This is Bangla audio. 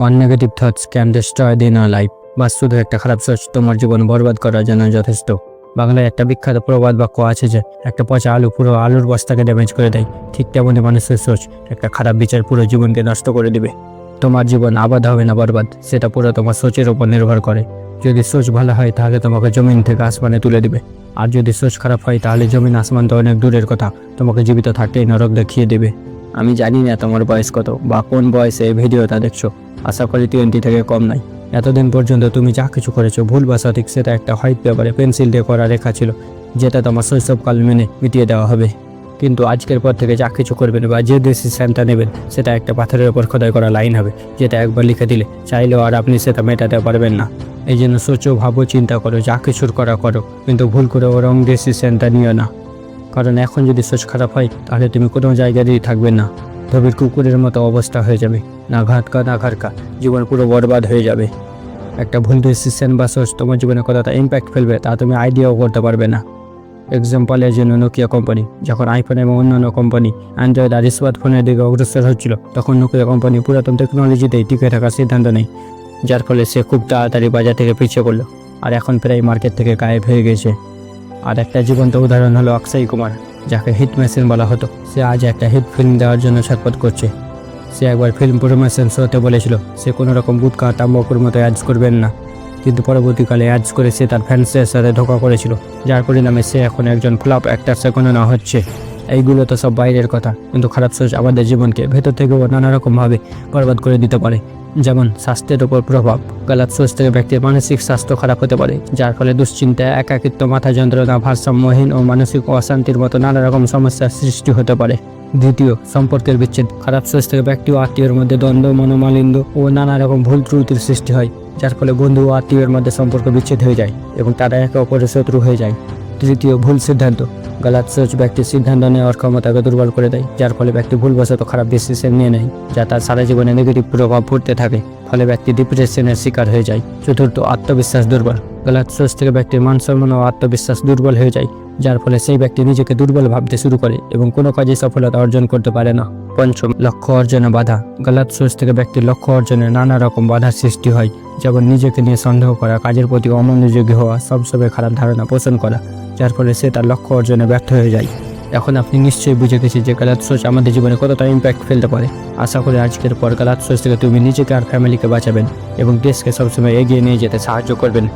One negative thoughts can destroy the inner life. বাস শুধু একটা খারাপ সোচ তোমার জীবন বরবাদ করার জন্য যথেষ্ট। বাংলায় একটা বিখ্যাত প্রবাদ বাক্য আছে যে একটা পচা আলু পুরো আলুর বস্তাকে ড্যামেজ করে দেয়। ঠিক তেমনি মানুষের সোচ একটা খারাপ বিচার পুরো জীবনকে নষ্ট করে দিবে। তোমার জীবন আবাদ হবে না বরবাদ, সেটা পুরো তোমার সোচের উপর নির্ভর করে। যদি সোচ ভালো হয় তাহলে তোমাকে জমিন থেকে আসমানে তুলে দিবে, আর যদি সোচ খারাপ হয় তাহলে জমিন আসমান তো অনেক দূরের কথা, তোমাকে জীবিত থাকতেই নরক দেখিয়ে দেবে। আমি জানি না তোমার বয়স কত বা কোন বয়সে এই ভিডিওটা দেখছো, আশা করি 20 থেকে কম নাই। এতদিন পর্যন্ত তুমি যা কিছু করেছো ভুল বা সঠিক সেটা একটা হোয়াইট পেপারে পেন্সিল দিয়ে করা লেখা ছিল, যেটা তোমার শৈশবকাল মেনে মিটিয়ে দেওয়া হবে। কিন্তু আজকের পর থেকে যা কিছু করবেন বা যে ডিসিশনটা নেবেন সেটা একটা পাথরের উপর খোদাই করা লাইন হবে, যেটা একবার লিখে দিলে চাইলেও আর আপনি সেটা মেটাতে পারবেন না। এই জন্য সোচো, ভাবো, চিন্তা করো, যা কিছুর করা করো, কিন্তু ভুল করে ও রং ডিসিশনটা নিও না। কারণ এখন যদি সোচ খারাপ হয় তাহলে তুমি কোনো জায়গাতেই থাকবে না। ধবির কুকুরের মতো অবস্থা হয়ে যাবে, না ঘাটকা না ঘাটকা, জীবন পুরো বরবাদ হয়ে যাবে। একটা ভুল ডিসিশন বা সোচ তোমার জীবনে কতটা ইম্প্যাক্ট ফেলবে তা তুমি আইডিয়াও করতে পারবে না। এক্সাম্পলের জন্য নোকিয়া কোম্পানি যখন আইফোন এবং অন্যান্য কোম্পানি অ্যান্ড্রয়েড আর স্মার্টফোনের দিকে অগ্রসর হচ্ছিল, তখন নোকিয়া কোম্পানি পুরাতন টেকনোলজিতেই টিকে থাকার সিদ্ধান্ত নেয়, যার ফলে সে খুব তাড়াতাড়ি বাজার থেকে পিছিয়ে পড়লো আর এখন প্রায় মার্কেট থেকে গায়েব হয়ে গেছে। আর একটা জীবন্ত উদাহরণ হলো অক্ষয় কুমার, যাকে হিট মেশিন বলা হতো। সে আজ একটা হিট ফিল্ম দেওয়ার জন্য ছটফট করছে। সে একবার ফিল্ম প্রমোশন শোতে বলেছিল সে কোনো রকম গুটকা তাম্বাকুর মতো অ্যাডস করবেন না, কিন্তু পরবর্তীকালে অ্যাডস করে সে তার ফ্যান্সের সাথে ধোঁকা করেছিল, যার পরিণামে সে এখন একজন ফ্লপ অ্যাক্টারসে গণনা হচ্ছে। এইগুলো তো সব বাইরের কথা, কিন্তু খারাপ সোচ আমাদের জীবনকে ভেতর থেকেও নানা রকমভাবে বরবাদ করে দিতে পারে। যেমন স্বাস্থ্যের উপর প্রভাব, গলত সোচ থেকে ব্যক্তির মানসিক স্বাস্থ্য খারাপ হতে পারে, যার ফলে দুশ্চিন্তা, একাকিত্ব, মাথা যন্ত্রণা, ভারসাম্যহীন ও মানসিক অশান্তির মতো নানা রকম সমস্যার সৃষ্টি হতে পারে। দ্বিতীয়, সম্পর্কের বিচ্ছেদ। খারাপ সোচ থেকে ব্যক্তি ও আত্মীয়ের মধ্যে দ্বন্দ্ব, মনোমালিন্য ও নানা রকম ভুল ত্রুটির সৃষ্টি হয়, যার ফলে বন্ধু ও আত্মীয়ের মধ্যে সম্পর্ক বিচ্ছেদ হয়ে যায় এবং তারা একে অপরের শত্রু হয়ে যায়। তৃতীয়, ভুল সিদ্ধান্ত। গলত সোচ ব্যক্তির সিদ্ধান্ত নেওয়ার ক্ষমতাকে দুর্বল করে দেয়, যার ফলে ব্যক্তি ভুলবশত খারাপ ডিসিশন নিয়ে নেয়, যা তার সারা জীবনে নেগেটিভ প্রভাব পড়তে থাকে, ফলে ব্যক্তি ডিপ্রেশনের শিকার হয়ে যায়। চতুর্থ, আত্মবিশ্বাস দুর্বল। গলত সোচ থেকে ব্যক্তির মান সম্মান ও আত্মবিশ্বাস দুর্বল হয়ে যায়, যার ফলে সেই ব্যক্তি নিজেকে দুর্বল ভাবতে শুরু করে এবং কোনো কাজে সফলতা অর্জন করতে পারে না। পঞ্চম, লক্ষ্য অর্জনে বাধা। গলত সোচ থেকে ব্যক্তির লক্ষ্য অর্জনে নানা রকম বাধার সৃষ্টি হয়, যেমন নিজেকে নিয়ে সন্দেহ করা, কাজের প্রতি অমনোযোগী হওয়া, সবসময় খারাপ ধারণা পোষণ করা, যার ফলে সে তার লক্ষ্য অর্জনে ব্যর্থ হয়ে যায়। এখন আপনি নিশ্চয়ই বুঝে গেছেন যে গলত সোচ আমাদের জীবনে কতটা ইম্প্যাক্ট ফেলতে পারে। আশা করি আজকের পর গলত সোচ থেকে তুমি নিজেকে আর ফ্যামিলিকে বাঁচাবেন এবং দেশকে সবসময় এগিয়ে নিয়ে যেতে সাহায্য করবেন।